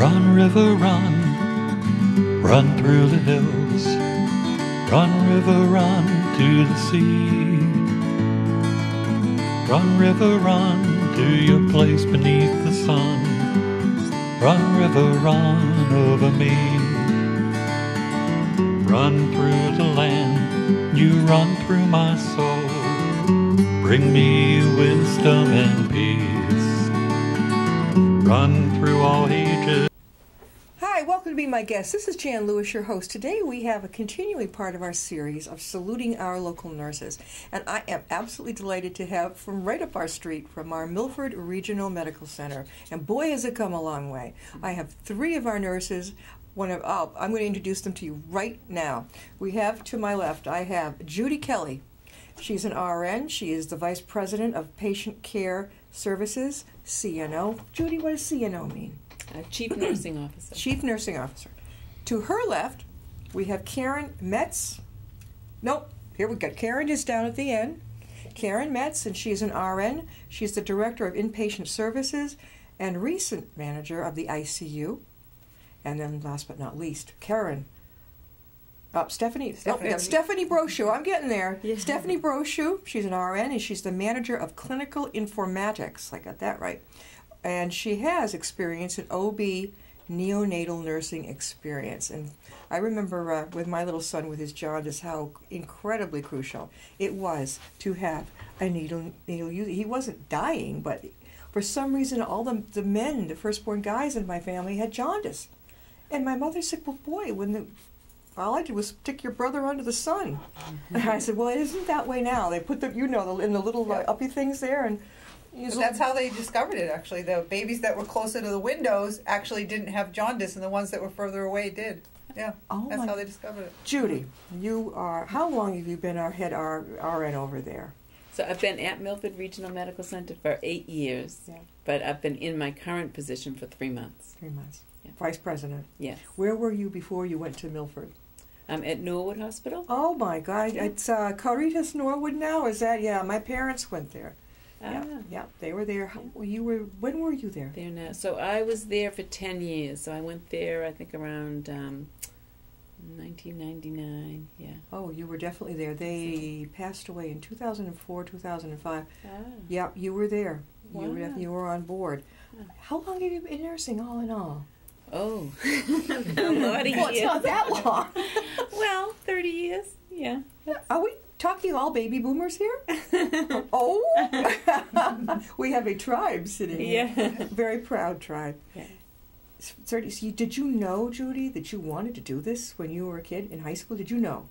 Run, river, run, run through the hills. Run, river, run to the sea. Run, river, run to your place beneath the sun. Run, river, run over me. Run through the land, you run through my soul. Bring me wisdom and peace. Run through all ages. Hi, welcome to Be My Guest. This is Jan Lewis, your host. Today we have a continuing part of our series of saluting our local nurses. And I am absolutely delighted to have from right up our street, from our Milford Regional Medical Center. And boy, has it come a long way. I have three of our nurses. I'm going to introduce them to you right now. We have to my left, I have Judy Kelly. She's an RN. She is the Vice President of Patient Care Services, CNO. Judy, what does CNO mean? Chief Nursing Officer. Chief Nursing Officer. To her left, we have Karen Metz. Nope, here we go. Karen is down at the end. Karen Metz, and she's an RN. She's the Director of Inpatient Services and recent manager of the ICU. And then last but not least, Stephanie Brochu. I'm getting there. Yeah. Stephanie Brochu. She's an RN, and she's the manager of clinical informatics. I got that right. And she has experience in OB neonatal nursing experience. And I remember with my little son with his jaundice how incredibly crucial it was to have a needle. He wasn't dying, but for some reason all the men, the firstborn guys in my family, had jaundice. And my mother said, well, boy, all I did was stick your brother under the sun. And I said, well, it isn't that way now. They put in the little uppy things there, and that's how they discovered it, actually. The babies that were closer to the windows actually didn't have jaundice, and the ones that were further away did. Yeah, that's how they discovered it. Judy, how long have you been our head RN over there? So I've been at Milford Regional Medical Center for 8 years, but I've been in my current position for 3 months. 3 months. Yeah. Vice President. Yes. Where were you before you went to Milford? I'm at Norwood Hospital. Oh my God, it's Caritas Norwood now. Is that? Yeah, my parents went there. Yeah, they were there. When were you there? There now. So I was there for 10 years. So I went there, I think, around 1999. Yeah. Oh, you were definitely there. They passed away in 2004, 2005. Yeah, you were there. Wow. You were on board. How long have you been nursing, all in all? Oh, a lot of years. Well, it's not that long. Well, 30 years. Yeah. Are we talking all baby boomers here? Oh, we have a tribe sitting here. Yeah. Very proud tribe. Yeah. So did you know, Judy, that you wanted to do this when you were a kid in high school? Did you know?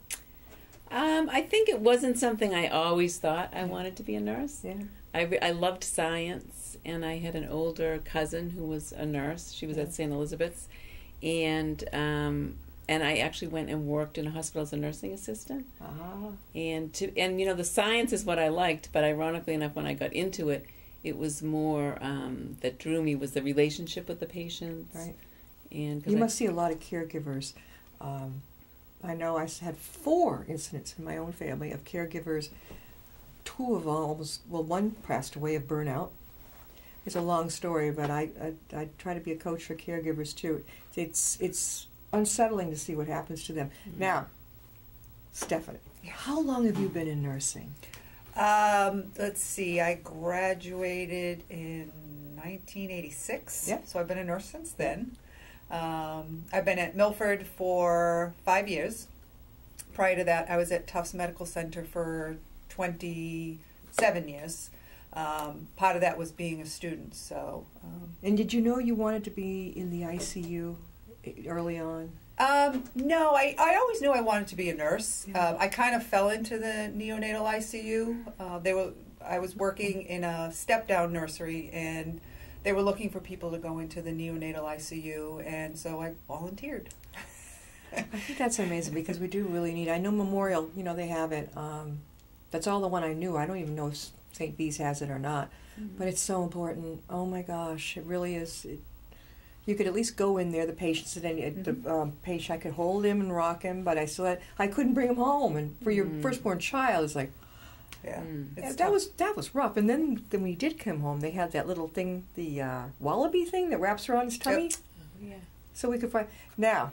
I think it wasn't something I always thought I wanted to be a nurse. Yeah. I loved science, and I had an older cousin who was a nurse. She was at St. Elizabeth's, and I actually went and worked in a hospital as a nursing assistant. And the science is what I liked, but ironically enough, when I got into it, it was more that drew me was the relationship with the patients. Right. And you must see a lot of caregivers. I know I had 4 incidents in my own family of caregivers. 2 of them one passed away of burnout. It's a long story, but I try to be a coach for caregivers too. It's unsettling to see what happens to them. Mm-hmm. Now, Stephanie, how long have you been in nursing? Let's see. I graduated in 1986. Yeah. So I've been a nurse since then. I've been at Milford for 5 years. Prior to that, I was at Tufts Medical Center for 27 years. Part of that was being a student. So. And did you know you wanted to be in the ICU early on? No, I always knew I wanted to be a nurse. Yeah. I kind of fell into the neonatal ICU. I was working in a step-down nursery, and they were looking for people to go into the neonatal ICU, and so I volunteered. I think that's amazing because we do really need. I know Memorial, they have it. That's all the one I knew. I don't even know if St. Bede's has it or not, but it's so important. Oh my gosh, it really is. You could at least go in there, the patients, and the patient, I could hold him and rock him, but I couldn't bring him home. And for your firstborn child, it's like, that was rough. And then when he did come home, they had that little thing, the wallaby thing that wraps around his tummy. Yeah. So we could find now,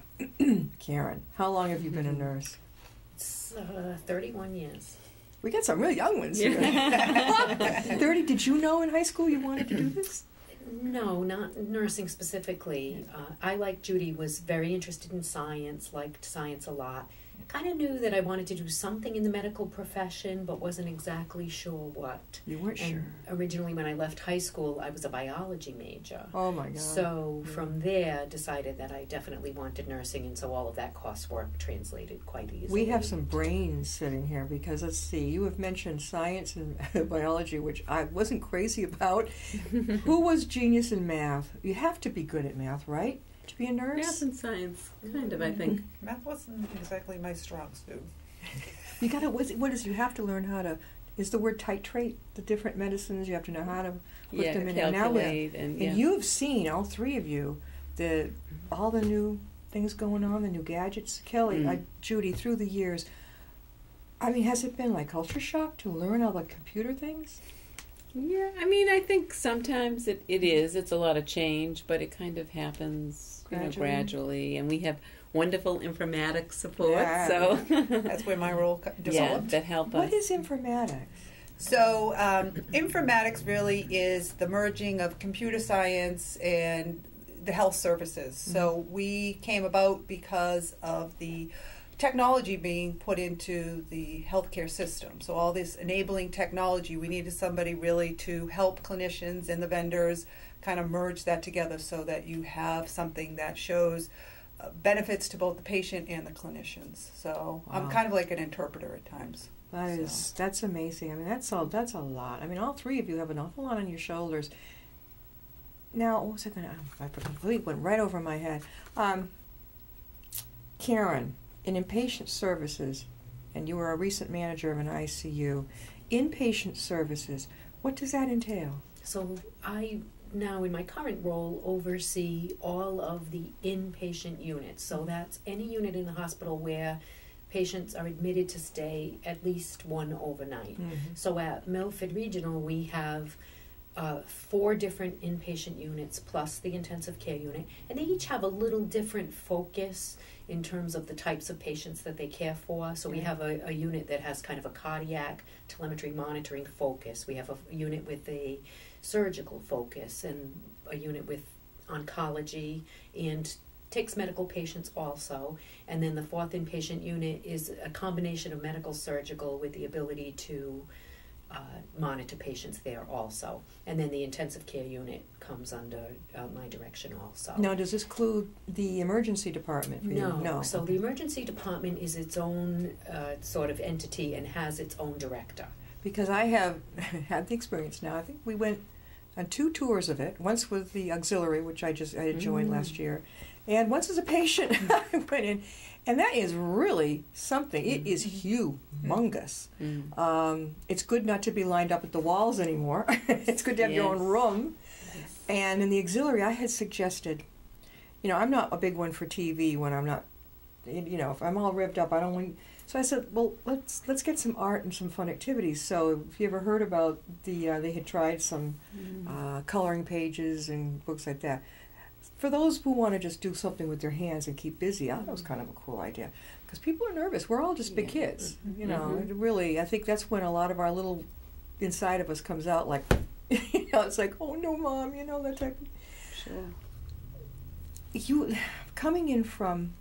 Karen. How long have you been a nurse? It's 31 years. We got some really young ones here. 30. Did you know in high school you wanted to do this? No, not nursing specifically. I, like Judy, was very interested in science, liked science a lot. Kind of knew that I wanted to do something in the medical profession, but wasn't exactly sure what. You weren't And sure. originally, when I left high school, I was a biology major. Oh my God. So from there, decided that I definitely wanted nursing, and so all of that coursework translated quite easily. We have some brains sitting here because let's see, you have mentioned science and biology, which I wasn't crazy about. Who was genius in math? You have to be good at math, right? To be a nurse? Math and science, kind of, I think. Math wasn't exactly my strong suit. You gotta, what is, you have to learn how to, is the word titrate the different medicines? You have to know how to put them in. And now calculate and you've seen, all three of you, all the new things going on, the new gadgets. Kelly, Judy, through the years, I mean, has it been like culture shock to learn all the computer things? Yeah, I mean, I think sometimes it is. It's a lot of change, but it kind of happens gradually. And we have wonderful informatics support, so that's where my role developed. That help us. What is informatics? So informatics really is the merging of computer science and the health services. So we came about because of the technology being put into the healthcare system. So all this enabling technology, we needed somebody really to help clinicians and the vendors kind of merge that together so that you have something that shows benefits to both the patient and the clinicians. So I'm kind of like an interpreter at times. That's amazing. I mean, that's a lot. I mean, all three of you have an awful lot on your shoulders. Now, what was I going to? I completely went right over my head. Karen, in inpatient services, and you were a recent manager of an ICU. Inpatient services, what does that entail? So I now, in my current role, oversee all of the inpatient units. So that's any unit in the hospital where patients are admitted to stay at least one overnight. So at Milford Regional, we have 4 different inpatient units plus the intensive care unit, and they each have a little different focus in terms of the types of patients that they care for. So we have a unit that has kind of a cardiac telemetry monitoring focus. We have a unit with a surgical focus and a unit with oncology and takes medical patients also. And then the 4th inpatient unit is a combination of medical surgical with the ability to monitor patients there also. And then the intensive care unit comes under my direction also. Now, does this include the emergency department for you? No. So the emergency department is its own sort of entity and has its own director. Because I have had the experience now. I think we went on 2 tours of it. Once with the auxiliary, which I had joined last year, and once as a patient, I went in. And that is really something. It is humongous. It's good not to be lined up at the walls anymore. It's good to have your own room. And in the auxiliary, I had suggested, I'm not a big one for TV when I'm not, if I'm all revved up, I don't want. So I said, well, let's get some art and some fun activities. So if you ever heard about they had tried some coloring pages and books like that. For those who want to just do something with their hands and keep busy, I thought it was kind of a cool idea. Because people are nervous. We're all just big kids. Really, I think that's when a lot of our little inside of us comes out like, it's like, oh no, Mom, that type of. Sure. You, coming in from,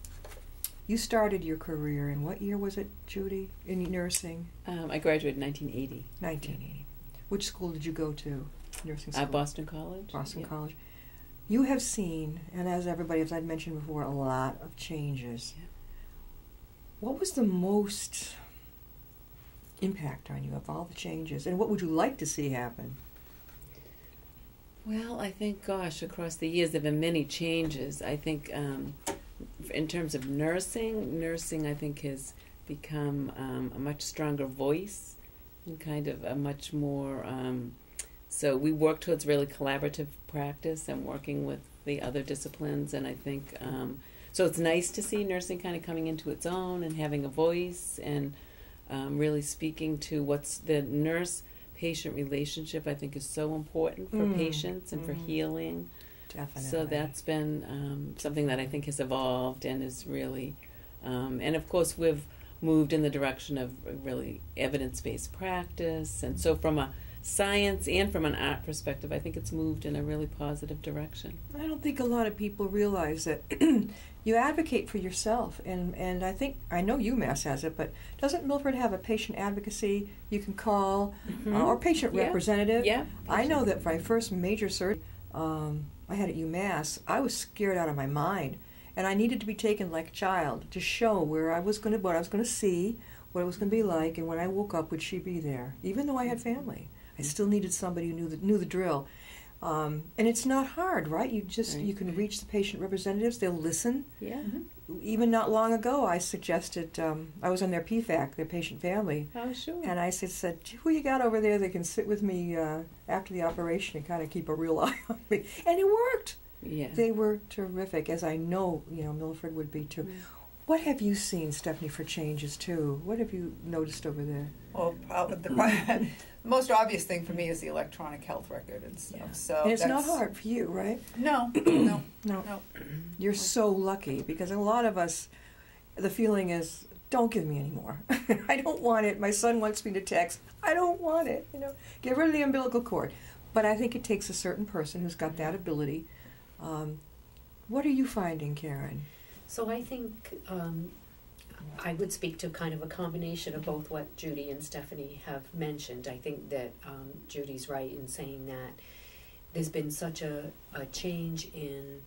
you started your career in what year was it, Judy, in nursing? I graduated in 1980. 1980. Which school did you go to? Nursing school? Boston College. Boston College. You have seen, and as everybody, as I'd mentioned before, a lot of changes. Yeah. What was the most impact on you of all the changes, and what would you like to see happen? Well, I think, across the years there have been many changes. I think in terms of nursing I think has become a much stronger voice and kind of a much more... So we work towards really collaborative practice and working with the other disciplines, and I think so it's nice to see nursing kind of coming into its own and having a voice and really speaking to what's the nurse-patient relationship. I think is so important for patients and for healing. Definitely. So that's been something that I think has evolved and is really, and of course we've moved in the direction of really evidence-based practice, and so from a science and from an art perspective, I think it's moved in a really positive direction. I don't think a lot of people realize that you advocate for yourself, and I know UMass has it, but doesn't Milford have a patient advocacy you can call, or patient representative? Yeah. I know that my first major surgery I had at UMass, I was scared out of my mind, and I needed to be taken like a child to show where I was going to, what I was going to see, what it was going to be like, and when I woke up, would she be there? Even though I had family, I still needed somebody who knew the drill. And it's not hard, right? You can reach the patient representatives. They'll listen. Yeah. Even not long ago, I suggested, I was on their PFAC, their patient family. Oh, sure. And I said, who you got over there that can sit with me after the operation and kind of keep a real eye on me? And it worked. Yeah. They were terrific, as I know, Milford would be too. What have you seen, Stephanie, for changes too? What have you noticed over there? Well, the most obvious thing for me is the electronic health record and stuff. Yeah. So and it's not hard for you, right? No. You're so lucky, because a lot of us, the feeling is, don't give me any more. I don't want it. My son wants me to text. I don't want it. Get rid of the umbilical cord. But I think it takes a certain person who's got that ability. What are you finding, Karen? So I think I would speak to kind of a combination of both what Judy and Stephanie have mentioned. I think that Judy's right in saying that there's been such a change in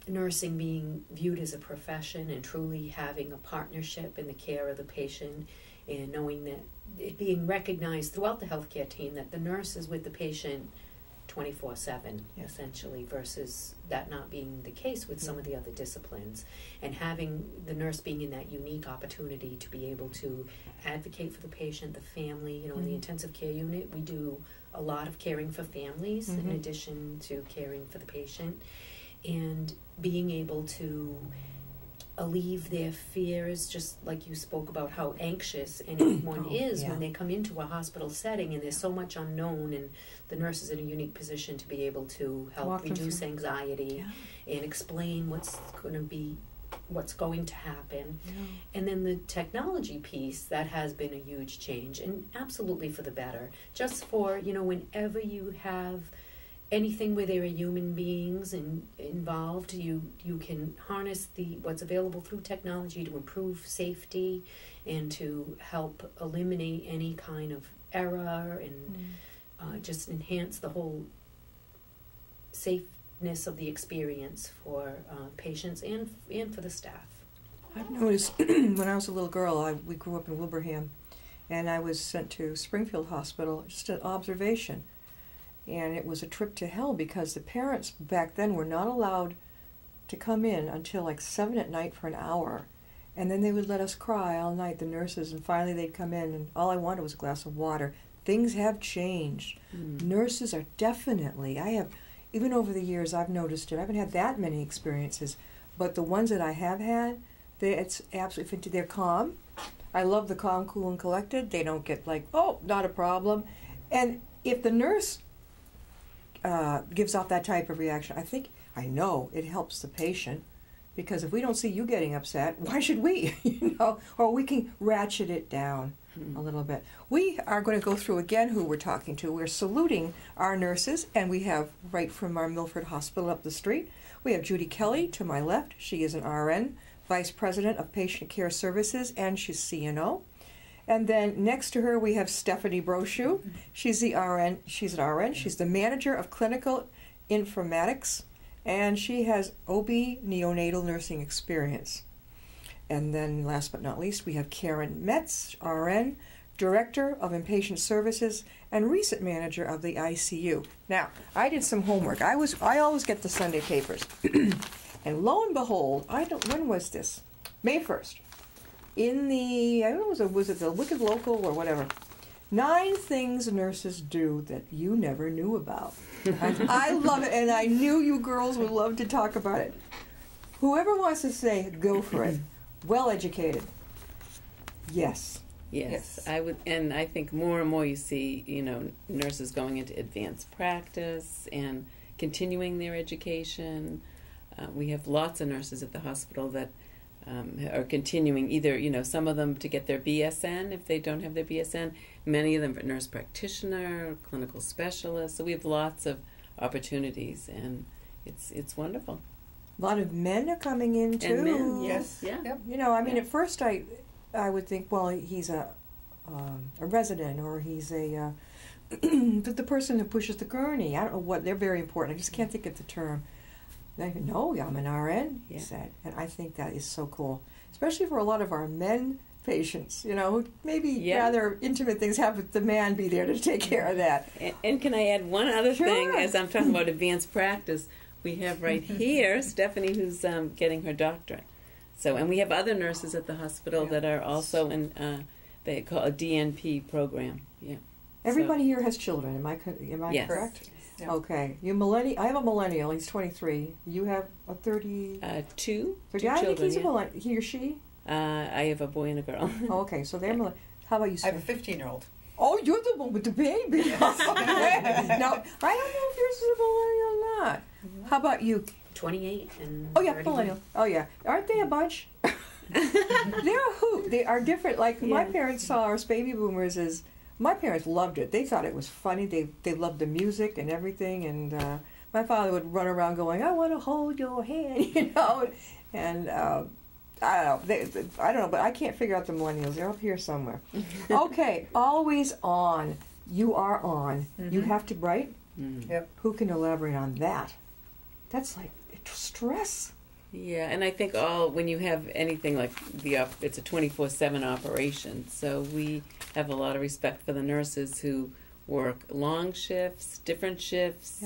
nursing being viewed as a profession and truly having a partnership in the care of the patient, and knowing that it being recognized throughout the healthcare team that the nurse is with the patient 24/7, essentially, versus that not being the case with some of the other disciplines, and having the nurse being in that unique opportunity to be able to advocate for the patient, the family. In the intensive care unit, we do a lot of caring for families in addition to caring for the patient, and being able to alleviate their fears, just like you spoke about how anxious anyone is when they come into a hospital setting, and there's so much unknown, and the nurse is in a unique position to be able to help reduce anxiety and explain what's going to happen. And then the technology piece, that has been a huge change, and absolutely for the better. Just for, whenever you have anything where there are human beings involved, you can harness what's available through technology to improve safety and to help eliminate any kind of error and just enhance the whole safeness of the experience for patients and for the staff. I've noticed when I was a little girl, we grew up in Wilbraham, and I was sent to Springfield Hospital, just an observation. And it was a trip to hell, because the parents back then were not allowed to come in until like 7 at night for an hour. And then they would let us cry all night, the nurses, and finally they'd come in, and all I wanted was a glass of water. Things have changed. Nurses are definitely, even over the years I've noticed it. I haven't had that many experiences, but the ones that I have had, it's absolutely, they're calm. I love the calm, cool, and collected. They don't get like, oh, not a problem. And if the nurse gives off that type of reaction, I know it helps the patient, because if we don't see you getting upset, why should we? Or we can ratchet it down a little bit. We are going to go through again who we're talking to. We're saluting our nurses, and we have right from our Milford Hospital up the street, we have Judy Kelly to my left. She is an RN, Vice President of Patient Care Services, and she's CNO. And then next to her we have Stephanie Brochu. She's the RN. She's an RN. She's the Manager of Clinical Informatics, and she has OB neonatal nursing experience. And then last but not least, we have Karen Metz, RN, Director of Inpatient Services and recent manager of the ICU. Now, I did some homework. I always get the Sunday papers. And lo and behold, when was this? May 1st. In the, I don't know, was it the Wicked Local or whatever? 9 things nurses do that you never knew about. I love it, and I knew you girls would love to talk about it. Whoever wants to say, go for it. Well educated. Yes. Yes, I would, and I think more and more you see, nurses going into advanced practice and continuing their education. We have lots of nurses at the hospital that are continuing either, some of them to get their BSN if they don't have their BSN, many of them for nurse practitioner, clinical specialist. So we have lots of opportunities, and it's wonderful. A lot of men are coming in too. And men, Yes. yeah. Yep. At first I would think, well, he's a resident, or he's a the person who pushes the gurney. I don't know what, they're very important. I just can't think of the term. No, I'm an RN, he said. And I think that is so cool, especially for a lot of our men patients, who maybe rather intimate things have with the man be there to take care of that. And can I add one other thing as I'm talking about advanced practice? We have right here Stephanie, who's getting her doctorate. So, and we have other nurses at the hospital that are also in, they call a DNP program. Yeah. Everybody here has children, am I Yes. correct? Yeah. Okay. I have a millennial. He's 23. You have a 30. Two I children. think he's a millennial. He or she? I have a boy and a girl. Oh, okay. So they're millennial. How about you, I have Steph? a 15-year-old. Oh, you're the one with the baby. No, I don't know if yours is a millennial or not. How about you? 28 and Oh, yeah, 31. millennial. Oh, yeah. Aren't they a bunch? They're a hoot. They are different. Like, my parents saw us baby boomers as... My parents loved it. They thought it was funny. They loved the music and everything. And my father would run around going, I want to hold your hand, And I don't know. I don't know, but I can't figure out the millennials. They're up here somewhere. Okay, always on. You are on. Mm-hmm. You have to write? Mm. Yep. Who can elaborate on that? That's like stress. Yeah, and I think when you have anything like it's a 24/7 operation, so we have a lot of respect for the nurses who work long shifts, different shifts,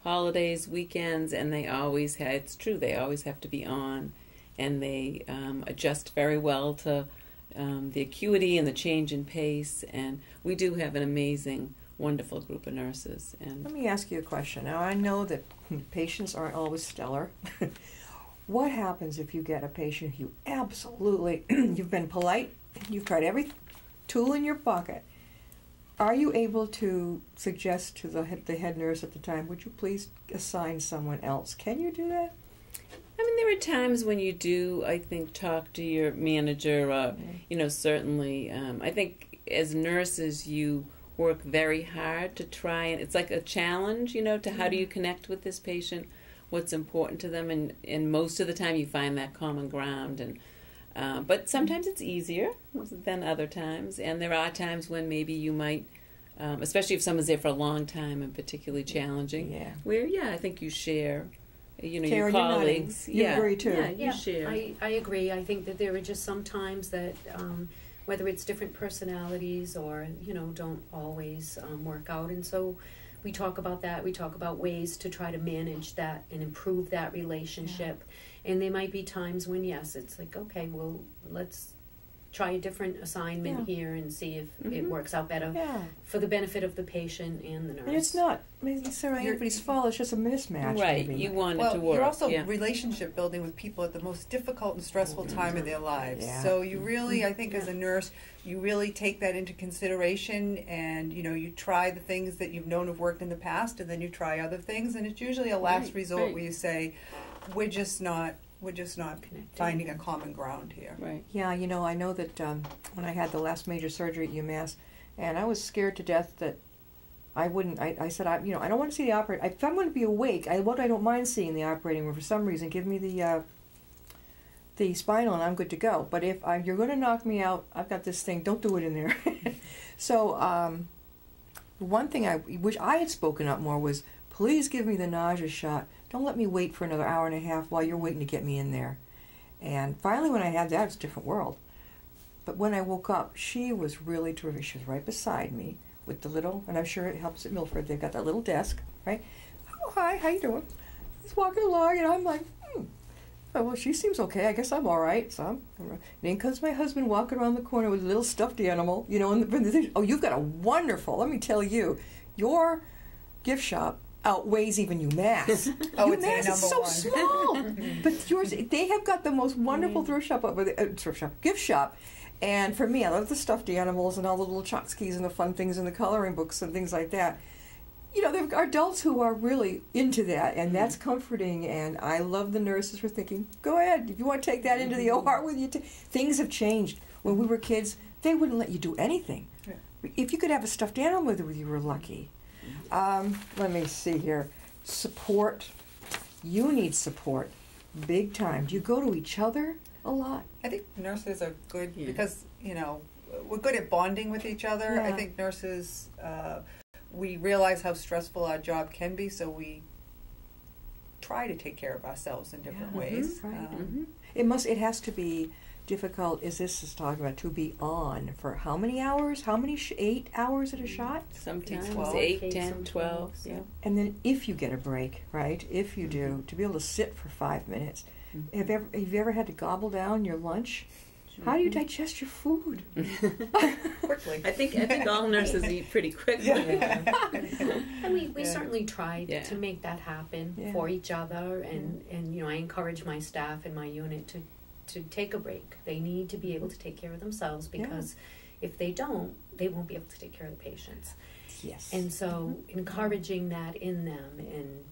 holidays, weekends, and they always it's true, they always have to be on, and they adjust very well to the acuity and the change in pace, and we do have an amazing, wonderful group of nurses. And let me ask you a question. Now, I know that patients aren't always stellar. What happens if you get a patient who absolutely, you've been polite, you've tried every tool in your pocket. Are you able to suggest to the head nurse at the time, would you please assign someone else? Can you do that? I mean, there are times when you do, I think, talk to your manager, certainly. I think as nurses, you work very hard to try, and it's like a challenge, to how do you connect with this patient, what's important to them, and most of the time you find that common ground. And but sometimes it's easier than other times, and there are times when maybe you might, especially if someone's there for a long time and particularly challenging, where, I think you share, Karen, your colleagues. You agree too. Yeah, you share. I agree. I think that there are just some times that, whether it's different personalities or, don't always work out, and so we talk about that. We talk about ways to try to manage that and improve that relationship. And there might be times when, yes, it's like, okay, well, let's try a different assignment here and see if it works out better for the benefit of the patient and the nurse. And it's not necessarily anybody's fault. It's just a mismatch. Right. Maybe. You want it to work. You're also relationship building with people at the most difficult and stressful time of their lives. Yeah. So you really, I think as a nurse, you really take that into consideration, and you try the things that you've known have worked in the past, and then you try other things, and it's usually a last resort where you say, we're just not finding a common ground here. Right. Yeah, I know that when I had the last major surgery at UMass, and I was scared to death that I wouldn't. I said, I don't want to see the operating. If I'm going to be awake, I don't mind seeing the operating room for some reason. Give me the spinal, and I'm good to go. But if you're going to knock me out, I've got this thing. Don't do it in there. So one thing I wish I had spoken up more was, please give me the nausea shot. Don't let me wait for another hour and a half while you're waiting to get me in there. And finally, when I had that, it's a different world. But when I woke up, she was really terrific. She was right beside me with the little, and I'm sure it helps at Milford. They've got that little desk, right? Oh, hi, how you doing? He's walking along, and I'm like, oh, well, she seems okay. I guess I'm all right. So and then comes my husband walking around the corner with a little stuffed animal, oh, you've got a wonderful, let me tell you, your gift shop outweighs even UMass. UMass is so small. But yours, they have got the most wonderful gift shop. And for me, I love the stuffed animals and all the little tchotchkes and the fun things and the coloring books and things like that. you know, there are adults who are really into that, and that's comforting. And I love the nurses for thinking, go ahead, if you want to take that into the OR with you. Things have changed. When we were kids, they wouldn't let you do anything. Yeah. If you could have a stuffed animal with you, you were lucky. Let me see here. Support. You need support, big time. Do you go to each other a lot? I think nurses are good because, you know, we're good at bonding with each other. Yeah. I think nurses, we realize how stressful our job can be, so we try to take care of ourselves in different ways. Right. It has to be difficult, as this is talking about, to be on for how many hours? How many? 8 hours at a shot? Sometimes 12. 8, 10, 12. Yeah. And then if you get a break, right? If you do, to be able to sit for 5 minutes. Have you ever had to gobble down your lunch? How do you digest your food? Quickly. I think all nurses eat pretty quickly. And we certainly try to make that happen for each other, and you know, I encourage my staff in my unit to take a break. They need to be able to take care of themselves, because if they don't, they won't be able to take care of the patients. Yes. And so encouraging that in them, and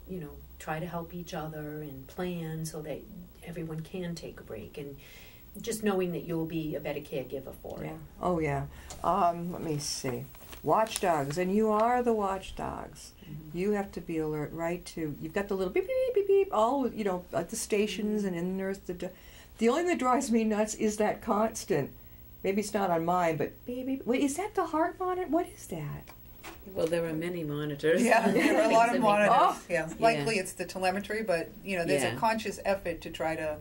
you know, try to help each other and plan so that everyone can take a break, and just knowing that you'll be a better caregiver for it. Oh yeah. Let me see. Watchdogs, and you are the watchdogs. You have to be alert, right? You've got the little beep beep beep beep, all, you know, at the stations and in the nurse. The only thing that drives me nuts is that constant. Maybe it's not on mine, but beep beep. Wait, is that the heart monitor? What is that? Well, there are many monitors. Yeah, there are a lot of monitors. Likely it's the telemetry, but you know, there's a conscious effort to try to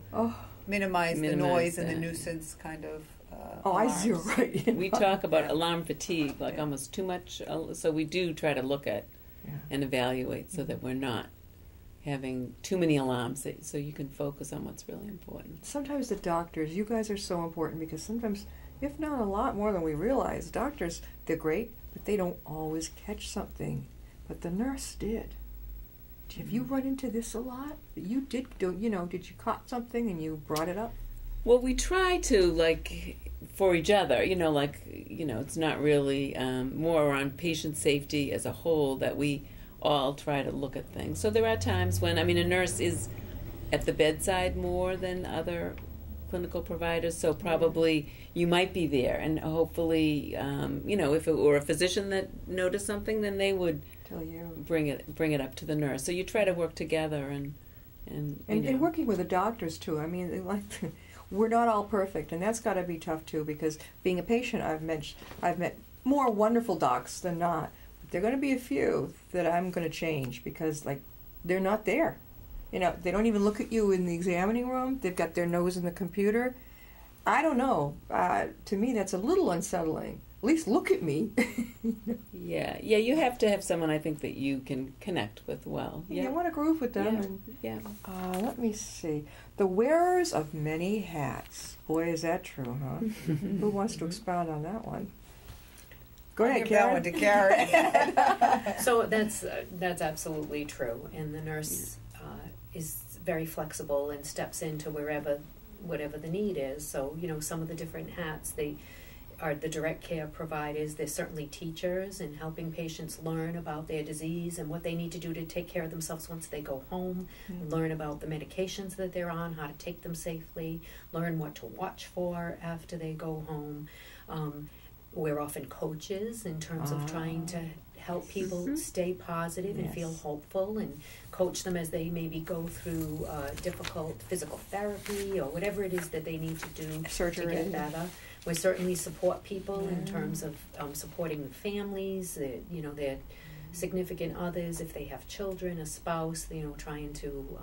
minimize the noise and the nuisance kind of. I zero right in. We talk about alarm fatigue, like almost too much. So we do try to look at and evaluate so that we're not having too many alarms, so you can focus on what's really important. Sometimes the doctors, you guys are so important, because sometimes, if not a lot more than we realize, doctors, they're great, but they don't always catch something. But the nurse did. Have you run into this a lot? You did, you know, did you caught something and you brought it up? Well, we try to, like, for each other, you know, like, you know, it's not really more on patient safety as a whole that we all try to look at things. So there are times when, I mean, a nurse is at the bedside more than other clinical providers, so probably you might be there, and hopefully, you know, if it were a physician that noticed something, then they would tell you, bring it up to the nurse. So you try to work together and working with the doctors too. I mean, like, we're not all perfect, and that's got to be tough too, because being a patient, I've met more wonderful docs than not. But there are going to be a few that I'm going to change, because like, they're not there. You know, they don't even look at you in the examining room. They've got their nose in the computer. I don't know. To me, that's a little unsettling. At least look at me. Yeah, you have to have someone, I think, that you can connect with well. Yeah, you want to groove with them. Let me see. The wearers of many hats. Boy, is that true, huh? Who wants to expound on that one? Go ahead, Karen. That one to Karen. So that's absolutely true, and the nurse is very flexible and steps into whatever the need is. So, you know, some of the different hats, they are the direct care providers. They're certainly teachers and helping patients learn about their disease and what they need to do to take care of themselves once they go home, learn about the medications that they're on, how to take them safely, learn what to watch for after they go home. We're often coaches in terms of trying to help people stay positive and feel hopeful, and coach them as they maybe go through difficult physical therapy or whatever it is that they need to do to get better. We certainly support people in terms of supporting the families, you know, their significant others, if they have children, a spouse, you know, trying to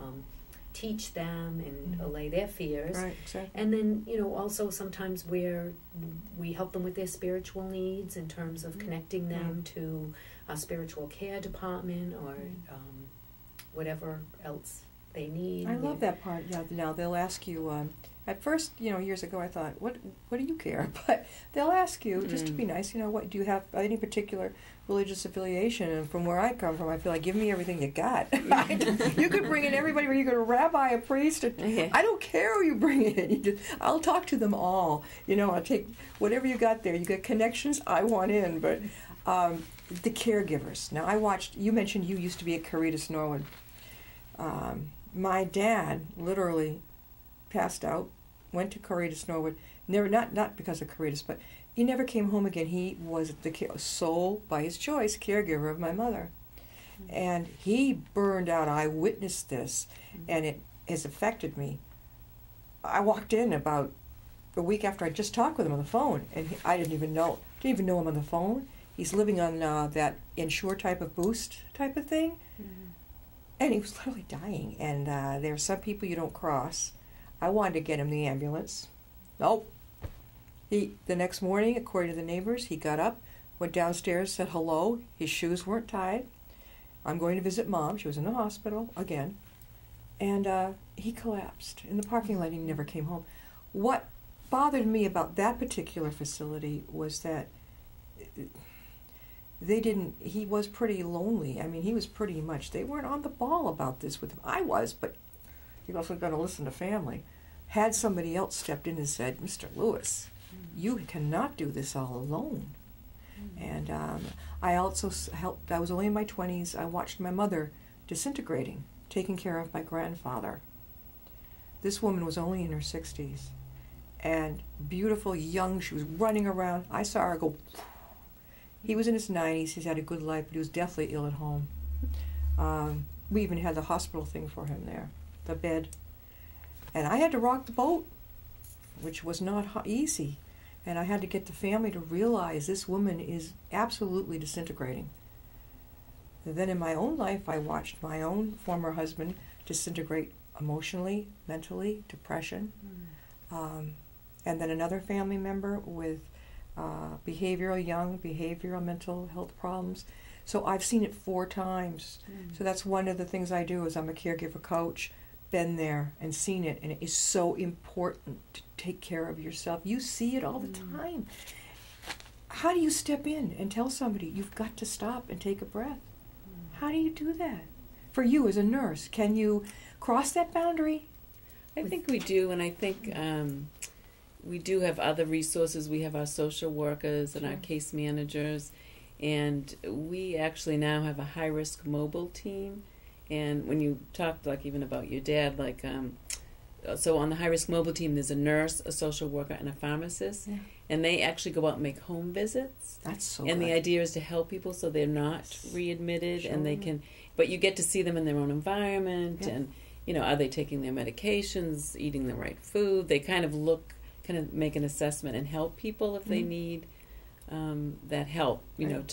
teach them and allay their fears. Right, exactly. And then, you know, also sometimes we help them with their spiritual needs in terms of connecting them to a spiritual care department or whatever else they need. I love that part. Yeah, now they'll ask you, at first, you know, years ago I thought, what do you care? But they'll ask you, just to be nice, you know, what do you have any particular religious affiliation? And from where I come from, I feel like, give me everything you got. You could bring in everybody, where you could a rabbi, a priest, I don't care who you bring in. I'll talk to them all. You know, I'll take whatever you got there. You got connections, I want in. But The caregivers. Now, you mentioned you used to be at Caritas Norwood. My dad literally passed out, went to Caritas Norwood, never, not because of Caritas, but he never came home again. He was the sole, by his choice, caregiver of my mother. And he burned out. I witnessed this, and it has affected me. I walked in about a week after I just talked with him on the phone, and I didn't even know him on the phone. He's living on that Ensure type of boost type of thing, and he was literally dying. And there are some people you don't cross. I wanted to get him the ambulance. Nope. The next morning, according to the neighbors, he got up, went downstairs, said hello. His shoes weren't tied. I'm going to visit Mom. She was in the hospital again. And he collapsed in the parking lot. He never came home. What bothered me about that particular facility was that he was pretty lonely. I mean, he was pretty much, they weren't on the ball about this with him. I was, but you also got to listen to family. Had somebody else stepped in and said, Mr. Lewis, you cannot do this all alone. And I also helped, I was only in my 20s, I watched my mother disintegrating, taking care of my grandfather. This woman was only in her 60s. And beautiful, young, she was running around. I saw her go. He was in his 90s, he's had a good life, but he was deathly ill at home. We even had the hospital thing for him there, the bed. And I had to rock the boat, which was not easy. And I had to get the family to realize this woman is absolutely disintegrating. And then in my own life, I watched my own former husband disintegrate emotionally, mentally, depression. And then another family member with behavioral mental health problems. So I've seen it 4 times. So that's one of the things I do is I'm a caregiver coach, been there and seen it, and it is so important to take care of yourself. You see it all the time. How do you step in and tell somebody you've got to stop and take a breath? How do you do that? For you as a nurse, can you cross that boundary? I think we do, and I think we do have other resources. We have our social workers and our case managers, and we actually now have a high-risk mobile team. And when you talked, like, even about your dad, like, so on the high-risk mobile team, there's a nurse, a social worker, and a pharmacist, and they actually go out and make home visits. That's so And good. the idea is to help people so they're not readmitted, and they can, but you get to see them in their own environment, and, you know, are they taking their medications, eating the right food? They kind of make an assessment and help people if they need that help, you know,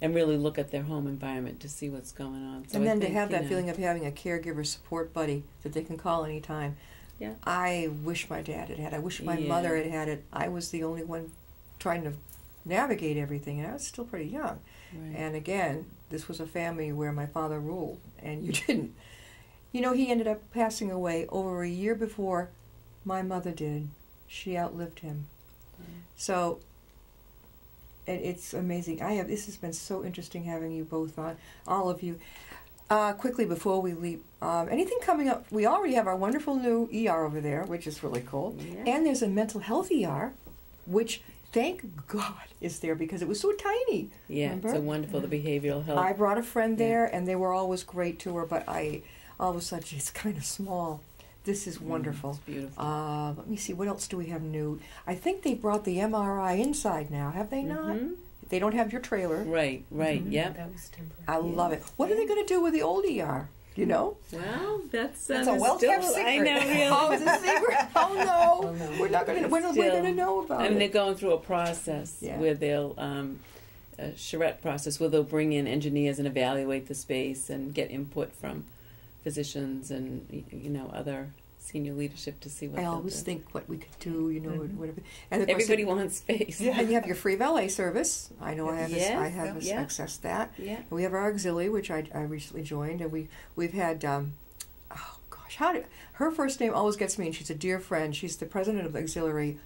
and really look at their home environment to see what's going on. So and then I think, to have that know, feeling of having a caregiver support buddy that they can call anytime. Yeah. I wish my dad had I wish my mother had it. I was the only one trying to navigate everything, and I was still pretty young. Right. And again, this was a family where my father ruled, and you didn't. You know, he ended up passing away over a year before my mother did. She outlived him. So it's amazing. This has been so interesting having you both on, all of you. Quickly before we leave, anything coming up? We already have our wonderful new ER over there, which is really cool. Yeah. And there's a mental health ER, which thank God is there because it was so tiny. Yeah, remember? it's a wonderful, the behavioral health. I brought a friend there, and they were always great to her, but all of a sudden, it's kind of small. This is wonderful. It's beautiful. Let me see, what else do we have new? I think they brought the MRI inside now, have they not? They don't have your trailer. Right, yeah. That was temporary. I love it. What are they going to do with the old ER? Do you know? Well, that's a well-kept still, secret. I know, really. Oh, is it a secret? Oh, no. We're not going to. When are we going to know about I mean, it? they're going through a process where they'll, a charrette process, where they'll bring in engineers and evaluate the space and get input from physicians and, you know, other senior leadership to see what I they'll always do. think what we could do, you know, whatever. And of course Everybody wants space. And you have your free valet service. I know I have Yes, accessed that. Yeah. And we have our auxiliary, which I recently joined, and we've had oh gosh, her first name always gets me, and she's a dear friend. She's the president of the auxiliary.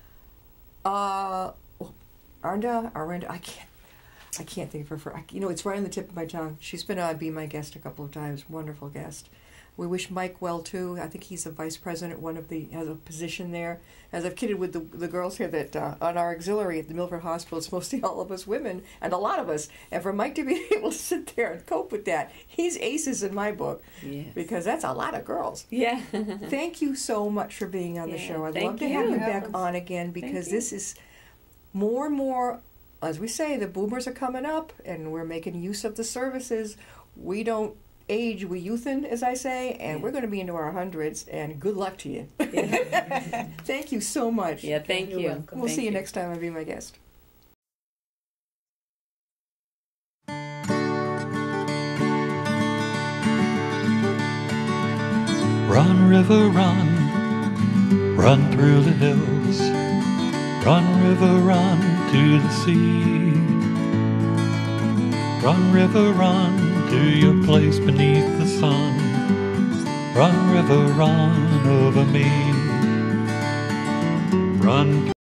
Arnda, I can't think of her. You know, it's right on the tip of my tongue. She's been on Be My Guest a couple of times. Wonderful guest. We wish Mike well too. I think he's a vice president, has a position there. As I've kidded with the girls here that on our auxiliary at the Milford Hospital, it's mostly all of us women and a lot of us. And for Mike to be able to sit there and cope with that, he's aces in my book. Yes. Because that's a lot of girls. Yeah. Thank you so much for being on the show. I'd love to have you back on again, because this is more and more, as we say, the boomers are coming up and we're making use of the services. We don't age, we youthen, as I say, and we're going to be into our hundreds, and good luck to you. Thank you so much. Yeah, thank you. Welcome. We'll see you next time I'll be my guest. Run, river, run, run through the hills. Run, river, run to the sea. Run, river, run to your place beneath the sun. Run, river, run over me. Run